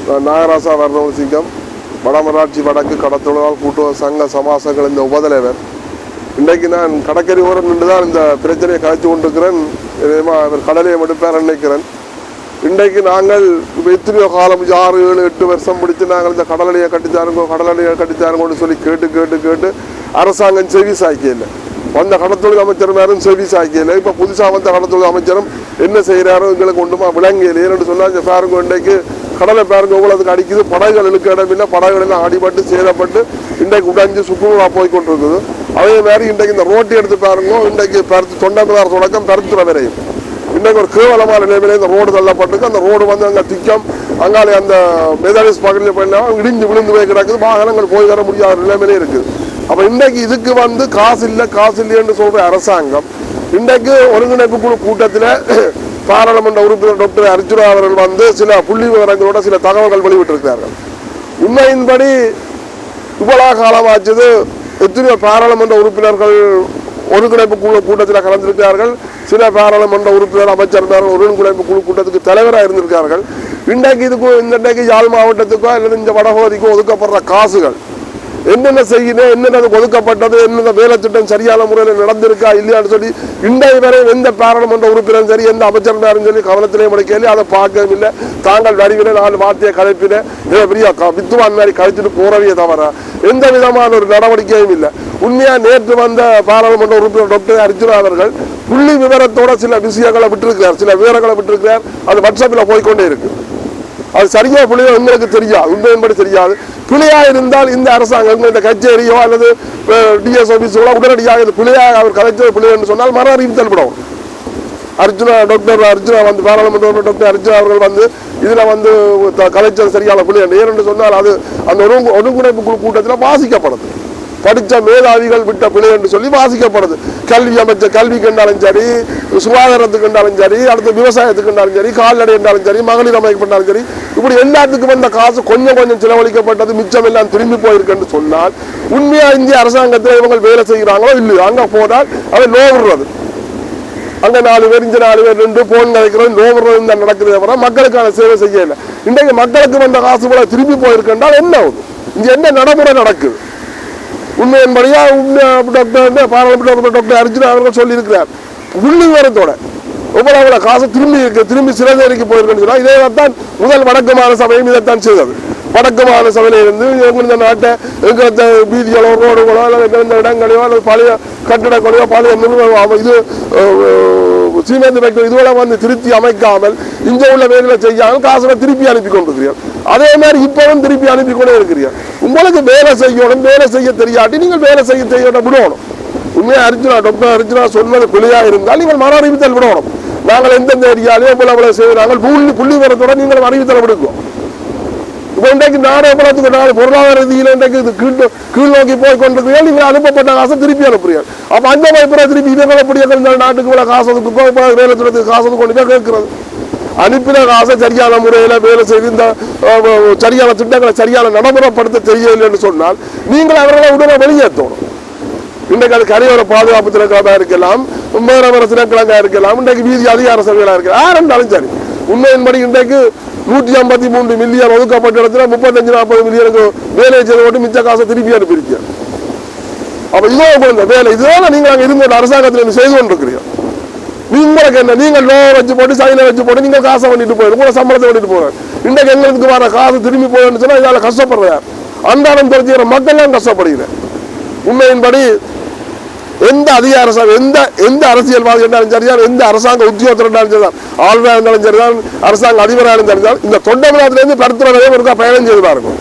நாகராசா வர்ணவசிங்கம் வடமராட்சி வடக்கு கடத்தொழிலாளர் கூட்டுறவு சங்க சமாசங்கள் இந்த உபதலைவர். இன்றைக்கு நான் கடற்கரை ஓரம் நின்று தான் இந்த பிரச்சனையை கழிச்சு கொண்டிருக்கிறேன். அவர் கடலையை எடுப்பார் நினைக்கிறேன். இன்றைக்கு நாங்கள் இப்போ எத்தனையோ காலம் 6, 7, 8 வருஷம் பிடிச்சி நாங்கள் இந்த கடலடியை கட்டித்தாருங்கன்னு சொல்லி கேட்டு அரசாங்கம் செவி சாய்க்கல. வந்த கடத்தொழில் அமைச்சரும் யாரும் செவி சாய்க்கல. இப்போ புதுசாக வந்த கடத்தொழில் அமைச்சரும் என்ன செய்கிறாரோ எங்களுக்கு ஒன்றுமா விளங்கல. ஏன்னு சொன்னால் இந்த பாருங்க இன்றைக்கு கடலை பாருங்க எவ்வளோதுக்கு அடிக்குது. படகுகள் இழுக்க இடமில்லை, படகுகளெல்லாம் அடிபட்டு சேதப்பட்டு இன்றைக்கு உடைஞ்சு சுக்குநூறாக போய் கொண்டிருக்குது. அதே மாதிரி இன்றைக்கு இந்த ரோட்டை எடுத்து பாருங்க. இன்றைக்கு தொண்டமிதார் தொடக்கம் பருத்துறை வரையும் இன்றைக்கு ஒரு கேவலமான நிலைமையில இந்த ரோடு தள்ளப்பட்டிருக்கு. அந்த ரோடு வந்து அங்கே திக்கம் அங்காலே அந்த மெதாலிஸ் பகுதியில் போயினா இடிஞ்சு விழுந்து போய் கிடக்குது. வாகனங்கள் போய் வர முடியாத நிலைமையிலே இருக்குது. அப்போ இன்றைக்கு இதுக்கு வந்து காசு இல்லைன்னு சொல்கிற அரசாங்கம் இன்றைக்கு ஒருங்கிணைப்பு குழு கூட்டத்தில் பாராளுமன்ற உறுப்பினர் டாக்டர் அர்ஜுனா அவர்கள் வந்து சில புள்ளி விவரங்களோட சில தகவல்கள் வெளியிட்டிருக்கிறார்கள். உண்மையின்படி இவ்வளவு காலமாச்சது எத்தனையோ பாராளுமன்ற உறுப்பினர்கள் ஒருங்கிணைப்பு குழு கூட்டத்தில் கலந்திருக்கிறார்கள். சில பாராளுமன்ற உறுப்பினர் அமைச்சர் ஒருங்கிணைப்பு குழு கூட்டத்துக்கு தலைவராக இருந்திருக்கார்கள். இன்றைக்கு யாழ் மாவட்டத்துக்கோ அல்லது இந்த வடபகுதிக்கோ ஒதுக்கப்படுற காசுகள் என்னென்ன செய்யணும், என்னென்ன ஒதுக்கப்பட்டது, என்னென்ன வேலை திட்டம் சரியான முறையில் நடந்திருக்கா இல்லையான்னு சொல்லி இன்றைய வரை எந்த பாராளுமன்ற உறுப்பினரும் சரி எந்த அமைச்சரும் சொல்லி கவனத்திலே முடிக்கல. அதை பார்க்கவும் இல்லை. தாங்கள் வரிவில 4 வார்த்தையை கலைப்பின பெரிய வித்துவான் மாதிரி கழிச்சுட்டு போறவே தவிர எந்த விதமான ஒரு நடவடிக்கையும் இல்லை. உண்மையா நேற்று வந்த பாராளுமன்ற உறுப்பினர் டாக்டர் அர்ஜுனா அவர்கள் புள்ளி விவரத்தோட சில விஷயங்களை விட்டுருக்கிறார், சில விவரங்களை விட்டுருக்கிறார். அது வாட்ஸ்அப்பில் போய்கொண்டே இருக்கு. அது சரியா பிள்ளையோ எங்களுக்கு தெரியாது, உண்மையின்படி தெரியாது. பிள்ளையா இருந்தால் இந்த அரசாங்கம் இந்த கச்சேரியோ அல்லது டிஎஸ் ஆபீஸோ உடனடியாக இது பிள்ளையாக அவர் கலைச்சது பிள்ளை என்று சொன்னால் மறு அறிவித்தல் விடும். டாக்டர் அர்ஜுனா வந்து பாராளுமன்ற டாக்டர் அர்ஜுனா அவர்கள் வந்து இதில் வந்து கலைச்சது சரியான பிள்ளை என்று சொன்னால் அது அந்த ஒருங்கிணைப்பு குழு கூட்டத்தில் வாசிக்கப்படுது. படித்த மேதாவிகள் விட்ட பிள்ளை என்று சொல்லி வாசிக்கப்படுது. கல்வி அமைச்சர் கல்விக்கு என்றாலும் சரி, சுகாதாரத்துக்கு என்றாலும் சரி, அடுத்த விவசாயத்துக்கு என்றாலும் சரி, கால்நடை என்றாலும் சரி, மகளிர் அமைப்பு என்றாலும் சரி, இப்படி எல்லாத்துக்கும் வந்த காசு கொஞ்சம் செலவழிக்கப்பட்டது, மிச்சம் எல்லாம் திரும்பி போயிருக்கு சொன்னால் உண்மையா இந்திய அரசாங்கத்தில் இவங்க வேலை செய்கிறாங்களோ இல்லையோ அங்கே போனால் அதை லோவிடுறது. அங்கே 4 பேர் இங்கே 4 பேர் நின்று போன் கிடைக்கிறது லோவிடுறது தான் நடக்குது. அப்புறம் மக்களுக்கான சேவை செய்யலை. இன்றைக்கு மக்களுக்கு வந்த காசு போல திரும்பி போயிருக்கின்றால் என்ன ஆகுது? இங்கே என்ன நடைமுறை நடக்குது? உண்மையின்படியா டாக்டர் அர்ஜுனா அவர்கள் சொல்லியிருக்கிறார். புள்ளி விவரத்தோட எவ்வளவு காசு திரும்பி சிறந்தேரிக்கு போயிருக்குன்னு சொன்னா இதே தான் முதல் வடக்கு மாநில சபையும் இதைத்தான் செய்தது. வடக்கு மாநில சபையில இருந்து இந்த நாட்டை எங்க வீதிகளோ ரோடுகளோ அல்லது எந்த இடங்களையோ அல்லது பழைய கட்டிடங்களையோ பழைய இது சீமெந்து ஃபேக்டரி இதுவரை வந்து திருத்தி அமைக்காமல் இங்க உள்ள வேலைகளை செய்யாமல் காசுகளை திருப்பி அனுப்பி கொண்டிருக்கிறீர்கள். அதே மாதிரி இப்பவும் திருப்பி அனுப்பி கொண்டே இருக்கிறீர்கள். உங்களுக்கு வேலை செய்யணும், வேலை செய்ய தெரியாட்டி நீங்கள் வேலை செய்ய விடணும். உண்மையா டாக்டர் அர்ஜுனா சொல்வது பிள்ளையா இருந்தால் நீங்கள் மன அறிவித்தல் விடணும். நாங்கள் எந்தெந்த ஏரியாலே எவ்வளவு செய்கிறார்கள் புள்ளி விவரத்தோட நீங்கள் அறிவித்தல் விடுக்கும். இப்போ இன்றைக்கு நாடு எவ்வளவுக்கு நாடு பொருளாதார ரீதியில் இன்றைக்கு கீழ் நோக்கி போய் கொண்டிருக்கிறீர்கள். நீங்கள் அனுப்பப்பட்ட காசை திருப்பி அனுப்புறீர்கள். அப்போ அந்த மாதிரி திருப்பி இவங்களை எப்படியா நாட்டுக்கு இவ்வளோ காசு ஒதுக்குக்கோ வேலை திட்டத்துக்கு காசு ஒதுக்க கொண்டு தான் கேட்கிறது. அனுப்பின காசை சரியான முறையில் வேலை செய்து இந்த சரியான திட்டங்களை சரியான நடைமுறைப்படுத்த தெரியவில்லை என்று சொன்னால் நீங்கள் அவர்களை உடனே வெளியேற்றணும். இன்றைக்கு அது கரையோர பாதுகாப்பு திணைக்களமாக இருக்கலாம், மேலவர திணைக்களங்களாக இருக்கலாம், இன்றைக்கு வீதி அதிகார சபைகளாக இருக்கலாம், யார் இருந்தாலும் சரி. உண்மையின்படி இன்றைக்கு 153 மில்லியன் ஒதுக்கப்பட்ட இடத்துல 35-40 மில்லியனுக்கு வேலை செய்து போட்டு மிச்ச காசை திருப்பி அனுப்பியிருக்க. அப்போ இதோ இந்த வேலை இதுதான் நீங்கள் அங்கே இருந்த அரசாங்கத்தில் செய்து கொண்டிருக்கிறீர்கள். உங்களுக்கு என்ன நீங்கள் லோ வச்சு போட்டு சைல வச்சு போட்டு நீங்கள் காசை பண்ணிட்டு போயிடும், கூட சம்பளத்தை பண்ணிட்டு போகிறேன். இன்றைக்கு எங்களுக்கு வர காசு திரும்பி போயிடுன்னு சொன்னால் இதால் கஷ்டப்படுறார். அன்றாடம் தெரிஞ்சுக்கிற மக்கள் எல்லாம் கஷ்டப்படுகிறேன். உண்மையின்படி எந்த அதிகார சபை எந்த அரசியல்வாதி என்றாலும் சரிதான், எந்த அரசாங்க உத்தியோகத்தர் என்றாலும் சரிதான், ஆளுநராக இருந்தாலும் சரிதான், அரசாங்க அதிபராக இருந்தாலும் சரிதான், இந்த தொண்டமிழத்திலிருந்து பருத்துறையே ஒருக்கா பயணம் செய்து பாருங்க.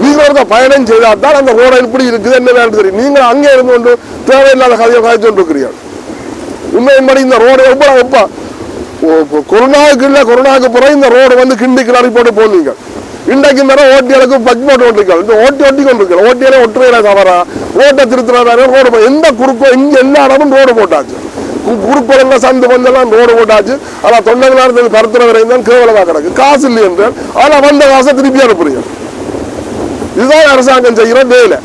நீங்கள் ஒருக்கா பயணம் செய்தால் தான் அந்த ரோடு எப்படி இருக்குது என்ன வேணும் தெரியும். நீங்கள் அங்கே இருந்து கொண்டு தேவையில்லாத கதையை காய்ச்சி கொண்டிருக்கிறீர்கள். உண்மையின்படி இந்த ரோடு எப்போ கொரோனாவுக்கு பிறகு இந்த ரோடு வந்து கிண்டி கிளறி போட்டு போனீங்க. இன்றைக்கு மேலே ஓட்டிகளுக்கு பச் போட்டு ஓட்டிருக்காள். இந்த ஓட்டி கொண்டிருக்கிறோம். ஓட்டியாலே ஒட்டுறையில தவறா ரோட்டை திருத்துறதா ரோடு எந்த குறுக்கோ இங்கே எல்லா இடமும் ரோடு போட்டாச்சு. குறுக்குளங்க சந்து வந்தெல்லாம் ரோடு போட்டாச்சு. ஆனால் தொண்டங்களாக பருத்துறை வரையும் தான் கேவலமாக கிடக்கு. காசு இல்லை என்றால் ஆனால் வந்த காசை திருப்பி அனுப்புறீங்க. இதுதான் அரசாங்கம் செய்கிற வேலை.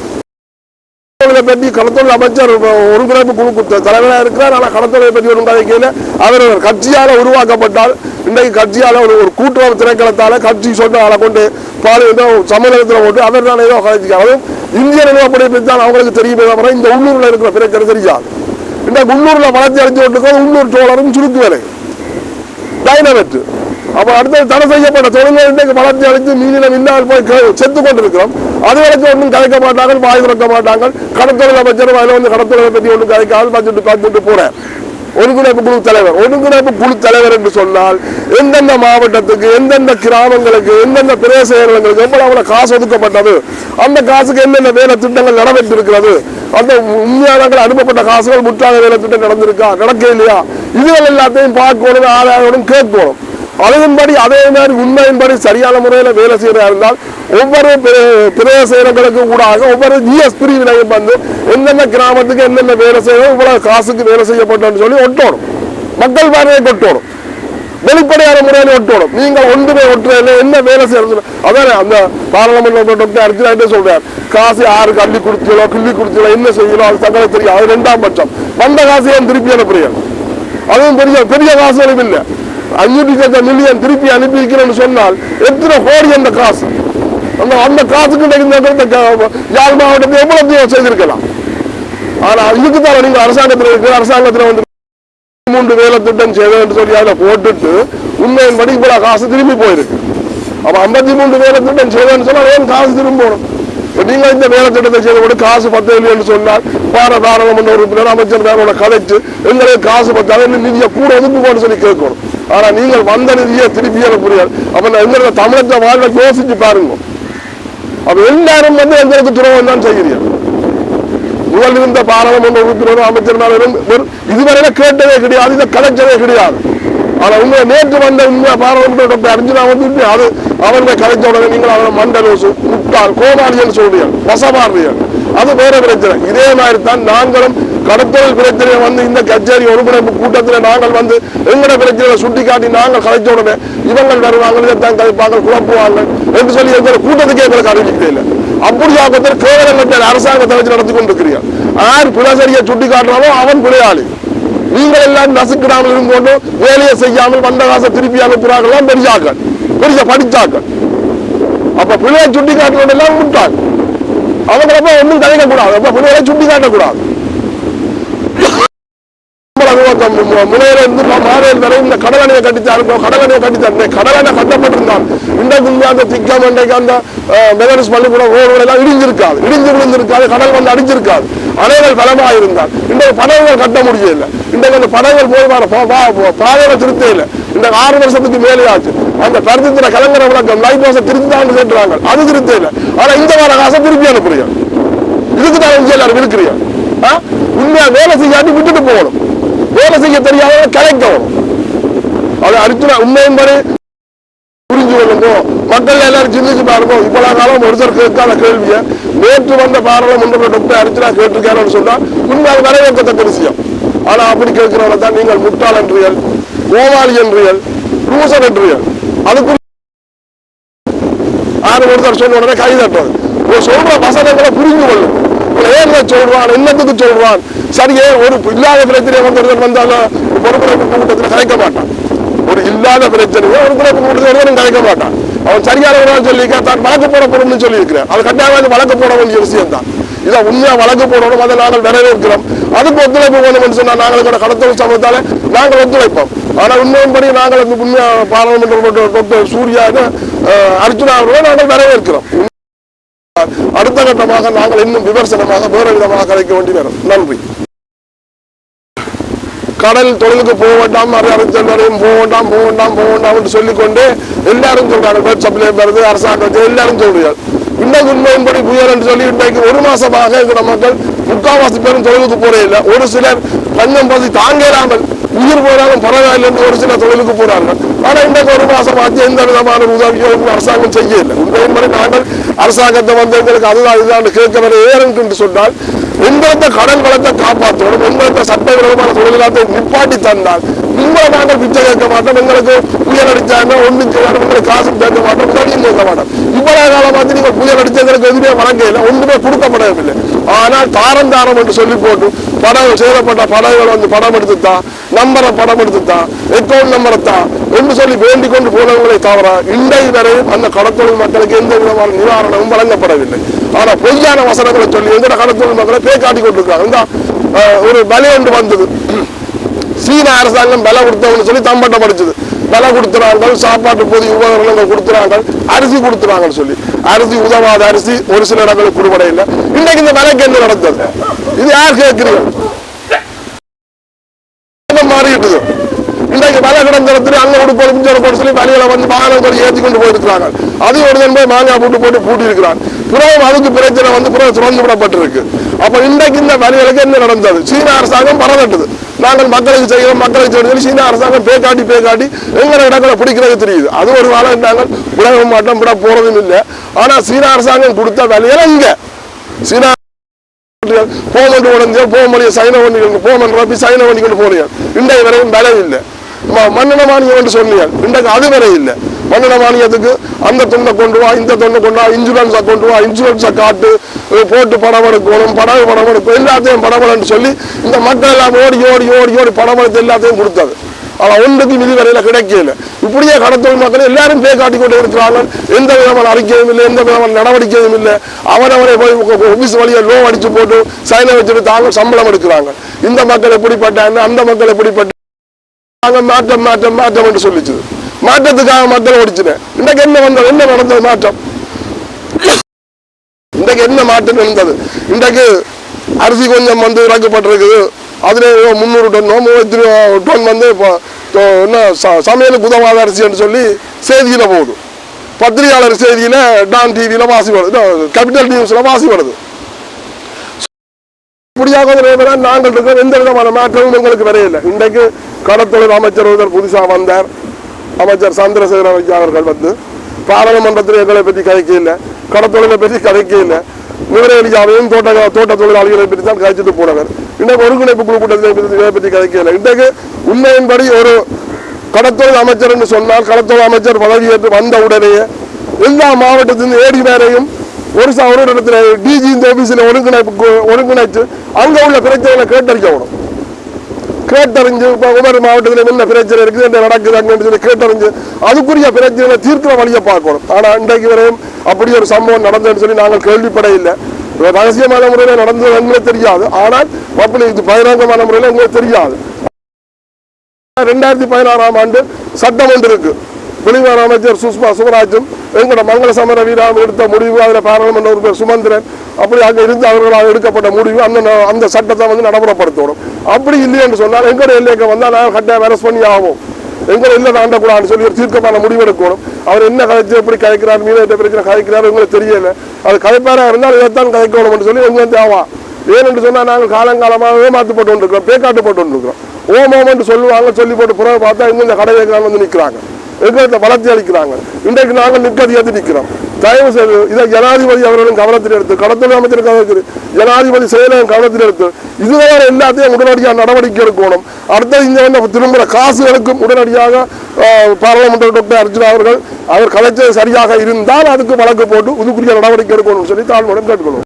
பற்றி கடத்தொழில் அமைச்சர் ஒருங்கிணைப்பு குழு தலைவராக இருக்கிறார். ஆனால் கடத்தொழிலை பற்றி ஒரு கதைக்கையில் அவர் கட்சியால் உருவாக்கப்பட்டால் இன்றைக்கு கட்சியால் ஒரு கூட்டுறவு திணைக்களத்தால் கட்சி சொன்ன ஆளை கொண்டு பால் ஏதோ சமநிலத்தில் போட்டு அவர் தான் ஏதோ கதைச்சிக்காங்க. இந்திய நிலப்படை பற்றி தான் அவங்களுக்கு தெரியுமே தவிர இந்த உள்ளூரில் இருக்கிற பிரச்சனை தெரியாது. இன்றைக்கு உள்ளூரில் வளர்ச்சி அடைஞ்சு கொண்டிருக்கிறது உள்ளூர் சோழரும் சுருக்கு வேலை டைனமெட். அப்போ அடுத்தது தடை செய்யப்பட்ட தொழில்கள் இன்றைக்கு வளர்ச்சி அடைந்து மீனிடம் இல்லாமல் போய் செத்து கொண்டிருக்கிறோம். அது வரைக்கும் ஒன்றும் கதைக்க மாட்டாங்க, வாய் திறக்க மாட்டாங்க. கடத்தொழில் அமைச்சர் அதில் வந்து கடத்தொழிலை பற்றி ஒன்றும் கதைக்காமல் பார்த்துட்டு போறேன். ஒருங்கிணைப்பு குழு தலைவர் ஒருங்கிணைப்பு குழு தலைவர் என்று சொன்னால் எந்தெந்த மாவட்டத்துக்கு எந்தெந்த கிராமங்களுக்கு எந்தெந்த பிரதேசங்களுக்கு எவ்வளவு காசு ஒதுக்கப்பட்டது, அந்த காசுக்கு என்னென்ன வேலை திட்டங்கள் நடந்திருக்கிறது, அந்த உண்மையாளர்கள் அனுப்பப்பட்ட காசுகள் முற்றாக வேலை திட்டம் நடந்திருக்கா நடக்க இல்லையா, இதுகள் எல்லாத்தையும் பார்க்கணும், ஆதாரம் கேட்கணும். அதன்படி அதே மாதிரி உண்மையின்படி சரியான முறையில் வேலை செய்யறதா இருந்தால் ஒவ்வொரு பிரதேச செயலங்களுக்கு ஊடாக ஒவ்வொரு ஜிஎஸ் பிரிவினையும் வந்து எந்தெந்த கிராமத்துக்கு என்னென்ன வேலை செய்யணும், இவ்வளவு காசுக்கு வேலை செய்யப்பட்டோம்னு சொல்லி ஒட்டணும். மக்கள் பார்வையை ஒட்டணும், வெளிப்படையான முறையில் ஒட்டணும். நீங்கள் ஒன்றுமே ஒட்டுறதுல என்ன வேலை செய்யறது. அதான் அந்த பாராளுமன்ற டாக்டர் அர்ஜுனாயிட்டே சொல்றார், காசு யாருக்கு அள்ளி கொடுத்தீங்களோ கிள்ளி கொடுத்தீங்களோ என்ன செய்யலோ அது தங்களை தெரியும். அது 2ஆம் பட்சம். வந்த காசையும் திருப்பி அனுப்புறீங்க, அதுவும் பெரிய பெரிய காசுகளும் இல்லை. 500 மில்லியன் திருப்பி அனுப்பி இருக்கிறேன்னு சொன்னால் எத்தனை கோடி அந்த காசு. அந்த காசுக்கு யாழ் மாவட்டத்தில் எவ்வளவு செய்திருக்கலாம். ஆனா இதுக்கு தான் நீங்க அரசாங்கத்தில் இருக்கிற அரசாங்கத்தில் வந்து 3 வேலை திட்டம் செய்தோம் என்று சொல்லி அதில் போட்டுட்டு உண்மையின்படி இவ்வளவு காசு திரும்பி போயிருக்கு. அப்ப 53 வேலை திட்டம் செய்தோம்னு சொன்னா ஏன் காசு திரும்பணும். நீங்க இந்த வேலை திட்டத்தை செய்த காசு 10 என்று சொன்னால் பாராளுமன்ற உறுப்பினர் அமைச்சர் கலைச்சு எங்களுக்கு காசு 10 நிதியை கூட ஒதுக்குன்னு சொல்லி கேட்கணும். ஆனா நீங்கள் வந்த நிதியை திருப்பி அனுப்புறீர்கள். அப்ப எங்களுக்கு தமிழக வாழ்வை யோசிச்சு பாருங்க. அப்ப எல்லாரும் வந்து எங்களுக்கு துரோகம் தான் செய்கிறீர்கள். முதல் இருந்த பாராளுமன்ற உறுப்பினர் அமைச்சர் இதுவரையில கேட்டதே கிடையாது, இதை கலைச்சதே கிடையாது. ஆனா உங்க நேற்று வந்த உண்மை பாராளுமன்ற அர்ஜுனா வந்து அது அவருடைய கலைச்ச உடனே நீங்கள் அவரை மண்டலோசு முட்டாள் கோமாளியன்னு சொல்றீர்கள், வசமாடுறீர்கள். அது வேற பிரச்சனை. இதே மாதிரி தான் நாங்களும் கடத்தொழில் பிரச்சனையை வந்து இந்த கச்சேரி ஒருங்கிணைப்பு கூட்டத்தில் நாங்கள் வந்து எங்கட பிரச்சனையை சுட்டி காட்டி நாங்கள் கலைச்ச உடனே இவங்கள் வருவாங்க, இதைத்தான் கலைப்பாங்க, குழப்புவாங்க என்று சொல்லி எங்களை கூட்டத்துக்கே எங்களுக்கு அறிவிக்கிறே இல்லை. அப்படியாகத்தில் கேவலங்கள் அரசாங்கத்தை வச்சு நடத்தி கொண்டிருக்கிறீர்கள். யார் பிழைசரியை சுட்டி காட்டுறாலோ அவன் பிழையாளி. நீங்கள் எல்லாம் நசுக்கிடாமல் இருந்தோண்டு வேலையை செய்யாமல் வந்த காசை திருப்பி அனுப்புறாங்களாம் பெரியாக்கள், பெரிய படிச்சாக்கள். அப்ப பிள்ளையை சுட்டி காட்டுறது எல்லாம் விட்டாங்க. அவங்களப்ப ஒன்றும் கலைக்க கூடாது. அப்ப பிள்ளைகளை சுட்டி காட்டக்கூடாது. முனையிலிருந்து மாறையில் வரை இந்த கடலணையை கட்டித்தாருக்கோ, கடலணையை கட்டித்தாரு. கடலணை கட்டப்பட்டிருந்தால் இன்றைக்கு அந்த திக்கம் இன்றைக்கு அந்த மெதரிஸ் பள்ளிக்கூடம் ரோடுகள் எல்லாம் இடிஞ்சிருக்காது, இடிஞ்சு விழுந்திருக்காது, கடல் வந்து அடிச்சிருக்காது. அணைகள் பலமாக இருந்தால் இன்றைக்கு படகுகள் கட்ட முடியல. இன்றைக்கு அந்த படகுகள் போய் பாதையில திருத்த இல்லை. இந்த 6 வருஷத்துக்கு மேலே ஆச்சு. அந்த கருத்துல கலங்கர விளக்கம் லைட் ஹவுஸை திருத்தான்னு கேட்டுறாங்க, அது திருத்த இல்லை. ஆனா இந்த வார காசை திருப்பி அனுப்புறீங்க. இதுக்கு தான் எல்லாரும் இருக்கிறீங்க. உண்மையா வேலை செய்யாட்டி விட்டுட்டு போகணும். வேலை செய்ய தெரியாத கலைக்கவும். அது அர்ஜுனா உண்மையின்படி புரிஞ்சு கொள்ளுங்கோ. மக்கள் எல்லாரும் சிந்திச்சு பாருங்க. இவ்வளவு காலம் ஒருத்தர் கேட்காத கேள்வியை நேற்று வந்த பாராளுமன்ற டாக்டர் அர்ஜுனா கேட்டிருக்காருன்னு சொன்னா உண்மையாக வரவேற்கத்தக்க விஷயம். ஆனா அப்படி கேட்கிறவங்க தான் நீங்கள் முட்டாள் என்றீர்கள், கோமாளி என்றீர்கள், லூசர் என்றீர்கள். அதுக்கு யாரும் ஒருத்தர் சொன்ன உடனே கை தட்டுறது. சொல்ற வசனங்களை புரிஞ்சு கொள்ளும். ஏன் சொல்றான், என்னத்துக்கு சொல்றான். சரியே ஒரு இல்லாத பிரச்சனையை ஒருத்தர் வந்தாலும் பொறுப்புழைப்பு கூட்டத்தில் கலைக்க மாட்டான். ஒரு இல்லாத பிரச்சனையை ஒரு குறைப்பு கூட்டத்தில் கலைக்க மாட்டான். அவன் சரியான சொல்லியிருக்க தான் வழக்கு போட போறோம்னு சொல்லி இருக்கிறேன். அது கட்டாயமாக வழக்கு போட வேண்டிய விஷயம் தான். இதை உண்மையா வழக்கு போடணும், அதை நாங்கள் வரவேற்கிறோம். அதுக்கு ஒத்துழைப்பு வேணும்னு சொன்னா நாங்கள் கடத்தல் சமயத்தால நாங்கள் ஒத்துழைப்போம். ஆனா உண்மையின்படி நாங்கள் உண்மையா பாராளுமன்ற டாக்டர் சூர்யா அர்ஜுனா அவர்களை நாங்கள் வரவேற்கிறோம். அடுத்த கட்டமாக நாங்கள் இன்னும் விமர்சனமாக வேறு விதமாக கலைக்க வேண்டி வரும். நன்றி. கடல் தொழிலுக்கு போக வேண்டாம், அறிஞர்களையும் போக வேண்டாம் என்று சொல்லிக்கொண்டு எல்லாரும் சொல்றாங்க. சப்ளை வருது அரசாங்கத்தை எல்லாரும் சொல்றீர்கள். இன்னைக்கு உண்மையின்படி புயல் என்று சொல்லி இன்றைக்கு 1 மாசமாக எங்க மக்கள் 3/4 பேரும் தொழிலுக்கு போறே இல்லை. ஒரு சிலர் பஞ்சம் பசி தாங்கலாமல் உயிர் போனாலும் பரவாயில்லை என்று ஒரு சில தொழிலுக்கு போறார்கள். ஆனா இன்றைக்கு 1 மாசமாச்சு எந்த விதமான உதவியோ அரசாங்கம் செய்ய இல்லை. உண்மையின்படி நாங்கள் அரசாங்கத்தை வந்து எங்களுக்கு அதுதான் இதுதான் கேட்க வர ஏறன் என்று சொன்னால் எந்த கடல் வளத்தை காப்பாற்றணும், எந்த சட்டவிரோதமான தொழிலாளத்தை நிப்பாட்டி தந்தால் உங்களை நாங்கள் பிச்சை கேட்க மாட்டோம், எங்களுக்கு புயல் அடிச்சாங்க ஒன்றும் செய்யாத உங்களுக்கு காசு கேட்க மாட்டோம், உதவியும் கேட்க மாட்டோம். இவ்வளவு காலம் பார்த்து நீங்கள் புயல் அடிச்சவங்களுக்கு எதுவுமே வழங்கல, ஒன்றுமே கொடுக்கப்படவில்லை. ஆனால் தாரம் தாரம் என்று சொல்லி போட்டு படம் சேதப்பட்ட படங்கள் வந்து படம் எடுத்துத்தான், நம்பரை படம் எடுத்துத்தான், அக்கௌண்ட் நம்பரை தான் என்று சொல்லி வேண்டிக் கொண்டு போனவங்களை தவிர இன்றை வரையும் அந்த கடத்தொழில் மக்களுக்கு எந்த விதமான நிவாரணமும் வழங்கப்படவில்லை. ஆனா பொய்யான வசனங்களை சொல்லி எந்த கடத்தொழில் மக்களை பேக்காட்டி கொண்டிருக்காங்க. இந்த ஒரு பலி ஒன்று வந்தது, சீன அரசாங்கம் பல கொடுத்தவன்னு சொல்லி தம்பட்டம் படிச்சது. பல கொடுத்துறாங்க, சாப்பாட்டு பொதி உபகரணங்கள் கொடுத்துறாங்க, அரிசி கொடுத்துறாங்கன்னு சொல்லி. அரிசி உதவாத அரிசி ஒரு சில இடங்களுக்கு குடுபடை இல்லை. இன்றைக்கு இந்த விலைக்கு என்ன நடந்தது? இது யார் கேட்கிறீர்கள்? மாறிட்டு இன்றைக்கு வலை கிடந்திரத்தில் அங்க கொடுப்போம் மிஞ்சோட போட்டு சொல்லி வலையில வந்து வாகனங்கள் ஏற்றி கொண்டு போயிருக்கிறாங்க. அது ஒரு போய் மாங்காய் போட்டு பூட்டி இருக்கிறான். புறம் அதுக்கு பிரச்சனை வந்து புறம் சுரந்து விடப்பட்டிருக்கு. அப்ப இன்றைக்கு இந்த வலைகளுக்கு என்ன நடந்தது? சீன அரசாங்கம் பரவட்டுது, நாங்கள் மக்களுக்கு செய்யறோம் மக்களுக்கு செய்யணும். சீன அரசாங்கம் பேக்காட்டி எங்களை இடங்களை பிடிக்கிறது தெரியுது. அது ஒரு வேலை நாங்கள் விட மாட்டோம், விட போறதும் இல்லை. ஆனா சீன அரசாங்கம் கொடுத்த வேலையில இங்க சீனா போமண்டு உடஞ்சோ போமொழிய சைன வண்டிகள் போமன்ற சைன வண்டிகள் போறீங்க. இன்றைய வரையும் விலை இல்லை. மன்னன மானியம் என்று சொன்னீங்க, இன்றைக்கு அது வரை இல்லை. மன்னன மானியத்துக்கு அந்த தொண்டை கொண்டு வா, இந்த தொண்டை கொண்டு வா, இன்சூரன்ஸை கொண்டு வா, இன்சூரன்ஸை காட்டு, போட்டு படம் எடுக்கணும், படம் எடுக்கும், எல்லாத்தையும் படம் சொல்லி இந்த மக்கள் எல்லாம் ஓடி ஓடி ஓடி ஓடி படம் எடுத்து எல்லாத்தையும் கொடுத்தது. ஆனா ஒன்றுக்கு நிதி வரையில கிடைக்கல. இப்படியே கடத்தொழில் மக்கள் எல்லாரும் பே காட்டி கொண்டு இருக்கிறாங்க. எந்த விதமான அறிக்கையும் இல்லை, எந்த விதமான நடவடிக்கையும் இல்லை. அவரை போய் ஆபீஸ் வழியை லோ அடிச்சு போட்டு சைனை வச்சுட்டு தாங்க சம்பளம் எடுக்கிறாங்க. இந்த மக்கள் எப்படிப்பட்டாங்க, அந்த மக்கள் எப்படிப்பட்ட மாற்றம் மாற்றம் மாற்றம் என்று சொல்லிச்சு. மாற்றத்துக்காக மக்கள் ஓடிச்சுனேன். இன்றைக்கு என்ன வந்தது? என்ன நடந்தது மாற்றம்? இன்றைக்கு என்ன மாற்றம் நடந்தது? இன்றைக்கு அரிசி கொஞ்சம் வந்து இறக்கப்பட்டிருக்குது. அதுல 300 டன் 30 டன் வந்து என்ன சமையலுக்கு உதவாத அரிசி என்று சொல்லி செய்தியில போகுது. பத்திரிகையாளர் செய்தியில டான் டிவியில வாசி வருது, கேபிட்டல் நியூஸ்ல வாசி வருது. இப்படியாக நாங்கள் இருக்கிற எந்த விதமான மாற்றமும் எங்களுக்கு வரையில்லை. இன்றைக்கு கடத்தொழில் அமைச்சர் ஒருவர் புதுசா வந்தார், அமைச்சர் சந்திரசேகர அவர்கள் வந்து பாராளுமன்றத்தில் எங்களை பற்றி கதைக்க இல்லை, கடத்தொழிலை பற்றி கதைக்க இல்லை. நுவரேலியாவையும் தோட்ட தொழிலாளிகளை பற்றி தான் கதைச்சிட்டு போனவர். இன்றைக்கு ஒருங்கிணைப்பு குழு கூட்டத்தை பற்றி கதைக்கல. இன்றைக்கு உண்மையின்படி ஒரு கடத்தொழில் அமைச்சர் என்று சொன்னால், கடத்தொழில் அமைச்சர் பதவியேற்று வந்த உடனேயே எல்லா மாவட்டத்தின் ஏடி மேலையும் ஒரு இடத்துல டிஜி இந்த ஆபீஸில் ஒருங்கிணைச்சு அங்க உள்ள பிரச்சனைகளை கேட்டறிக்கணும். கேட்டறிஞ்சு இப்போ ஒவ்வொரு மாவட்டத்திலும் என்ன பிரச்சனை இருக்குது, என்ன நடக்குது அங்கன்னு சொல்லி கேட்டறிஞ்சு அதுக்குரிய பிரச்சனைகளை தீர்க்கிற வழியை பார்க்கணும். ஆனா இன்றைக்கு வரையும் அப்படி ஒரு சம்பவம் நடந்ததுன்னு சொல்லி நாங்கள் கேள்விப்பட இல்லை. ரகசியமான முறையில் நடந்தது எங்களுக்கு தெரியாது. ஆனால் இது பகிரங்கமான முறையில் எங்களுக்கு தெரியாது. 2016ஆம் ஆண்டு சட்டம் ஒன்று இருக்கு. வெளிவார அமைச்சர் சுஷ்மா சுவராஜும் எங்களோட மங்கள சமர வீராம் எடுத்த முடிவு, அதில் பாராளுமன்ற உறுப்பினர் சுமந்திரன் அப்படி அங்கே இருந்து அவர்களால் எடுக்கப்பட்ட முடிவு, அந்த சட்டத்தை வந்து நடைமுறைப்படுத்தணும். அப்படி இல்லை என்று சொன்னால் எங்களுடைய எல்லைக்கு வந்தால் நாங்கள் கட்டாயம் அரெஸ்ட் பண்ணி ஆகும். எங்களை இல்லை தாண்டக்கூடாதுன்னு சொல்லி ஒரு தீர்க்கமான முடிவு எடுக்கணும். அவர் என்ன கதைச்சு எப்படி கதைக்கிறார், மீனவற்ற பிரச்சனை கதைக்கிறார் எங்களுக்கு தெரியல. அது கதைப்பாராக இருந்தால் இதைத்தான் கதைக்கணும் சொல்லி எங்களுக்கு தேவா. ஏனென்று சொன்னால் நாங்கள் காலங்காலமாக ஏமாற்றப்பட்டு கொண்டிருக்கிறோம், பேக்காட்டுப்பட்டு கொண்டிருக்கிறோம். ஓமோமென்று சொல்லுவாங்க, சொல்லி போட்டு புறவை பார்த்தா இங்கே இந்த கடை வந்து நிற்கிறாங்க, எங்களுக்கு வளர்ச்சி அளிக்கிறாங்க. இன்றைக்கு நாங்கள் நிற்கதியாத்தி நிற்கிறோம். தயவு செய்து இதை ஜனாதிபதி அவர்களும் கவனத்தில் எடுத்து, கடத்தொழில் அமைச்சர் கவனத்தில், ஜனாதிபதி செயலையும் கவனத்தில் எடுத்து இதுவரை எல்லாத்தையும் உடனடியாக நடவடிக்கை எடுக்கணும். அடுத்தது இங்க திரும்புகிற காசுகளுக்கும் உடனடியாக பாராளுமன்ற டாக்டர் அர்ஜுனா அவர் கலைச்சது சரியாக இருந்தால் அதுக்கு வழக்கு போட்டு இதுக்குரிய நடவடிக்கை எடுக்கணும்னு சொல்லி தாழ்வுடன் கேட்டுக்கணும்.